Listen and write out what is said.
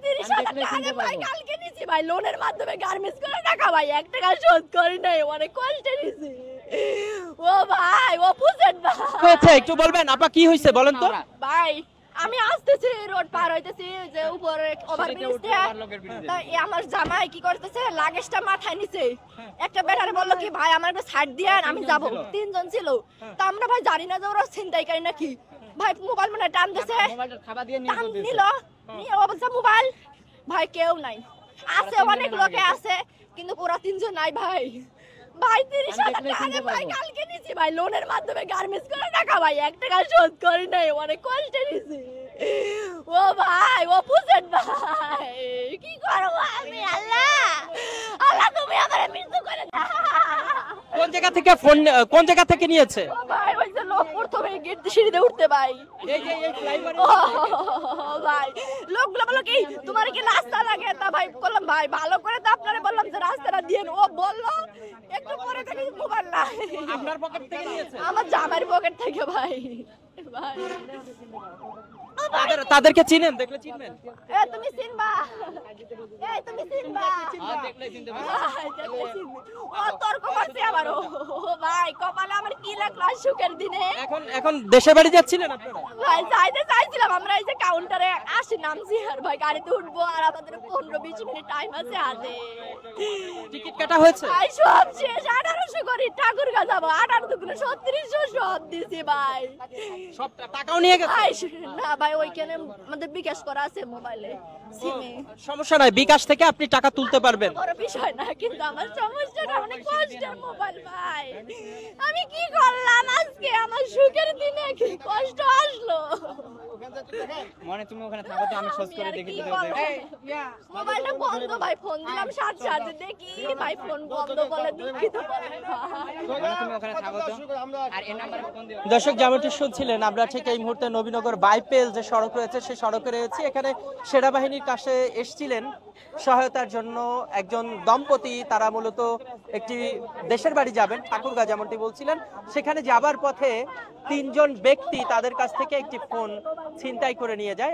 30,000 টাকা ভাই কালকে নিছি ভাই লোনের মাধ্যমে গার্মেন্টস করে টাকা ভাই 1 টাকা শোধ করি নাই অনেক কষ্টে নিছি ও ভাই ও বুঝেন ভাই হয়েছে একটু বলবেন আপা কি হয়েছে বলেন তো ভাই আমি আসতেছি রোড পার হইতেছি যে উপরে ওভারব্রিজ দিয়ে তা আমার জামাই কি করতেছে লাগেজটা মাথায় নিছে একটা বেটারে বললো কি ভাই আমার একটা সাইড দিয়ে আমি যাব তিনজন ছিল তা আমরা ভাই জানি না যে ওরা ছিনতাইকারী নাকি ভাই মোবাইল মনে টান দিছে টান নিল নিয়ে অবস্থা মোবাইল ভাই কেউ নাই আছে অনেক লোকে আছে কিন্তু ওরা তিনজন নাই ভাই ভাই 30,000 টাকা ভাই কালকে নিছি ভাই লোনের মাধ্যমে গার্মেন্টস করে টাকা ভাই 1 টাকা শোধ করি নাই অনেক কষ্টে নিছি ও ভাই ও বুঝেন ভাই কি করব আমি আল্লাহ আল্লাহ তুমি আমারে মৃত্যু করে দাও কোন জায়গা থেকে নিয়েছে ও ভাই ওই যে লোক প্রথমে গেট দিয়ে সিঁড়িতে উঠতে ভাই ও ভাই লোকগুলো বললো কি তোমার কি রাস্তা লাগে তা ভাই বললাম ভাই ভালো করে তো আপনারে বললাম যে রাস্তাটা দিয়ে ও বললো একটু পরে দেখি মোবাইল নাই আপনার পকেট থেকে নিয়েছে আমার জামার পকেট থেকে ভাই ভাই তাদেরকে চিনেন দেখলে চিনবেন এ তুমি চিনবা এই তুমি চিনবা দেখলে চিনতে ভাই, দেখলে চিনবে। ও তর্ক করছে আবার ও ভাই কপালে আমার কি লাগলো আজ সুখের দিনে এখন দেশের বাড়ি যাচ্ছিলেন আপনারা ভাই চাইছিলাম আমরা এই যে কাউন্টারে আসি নামছি আর ভাই গাড়িতে উঠবো আর আমাদের 15-20 মিনিট টাইম আছে হাতে টিকিট কাটা হয়েছে ভাই সব শেষ 1800 করে ঠাকুরগাঁ যাবো 18 দুগুলো 3600 সব দিছি ভাই সব টাকাও নিয়ে গেছে ভাই না ভাই ওইখানে আমাদের বিকাশ করা আছে মোবাইলে সিমে সমস্যা নাই বিকাশ থেকে আপনি টাকা তুলতে পারবেন বড় বিষয় না কিন্তু আমার সমস্যাটা অনেক কষ্টের মোবাইল ভাই আমি কি করলাম আজকে আমার সুখের দিনে কি কষ্ট আসলো মনে তুমি ওখানে থাকো তো আমি খোঁজ করে দেখি কি করবো? মোবাইলটা বন্ধ ভাই ফোন দিলাম সাথে দেখি ভাই ফোন বন্ধ বলে দুঃখিত বলে ভাই মনে তুমি ওখানে থাকো তো আর এই নম্বরে ফোন দিও দর্শক যেমনটি শুনছিলেন আমরা ঠিক এই মুহূর্তে নবীনগর বাইপেল যে সড়ক রয়েছে সেই সড়কে রয়েছে এখানে সেনাবাহিনীর কাছে এসেছিলেন সহায়তার জন্য একজন দম্পতি তারা মূলত একটি দেশের বাড়ি যাবেন ঠাকুরগাঁ যেমনটি বলছিলেন সেখানে যাবার পথে তিনজন ব্যক্তি তাদের কাছ থেকে একটি ফোন ছিনতাই করে নিয়ে যায়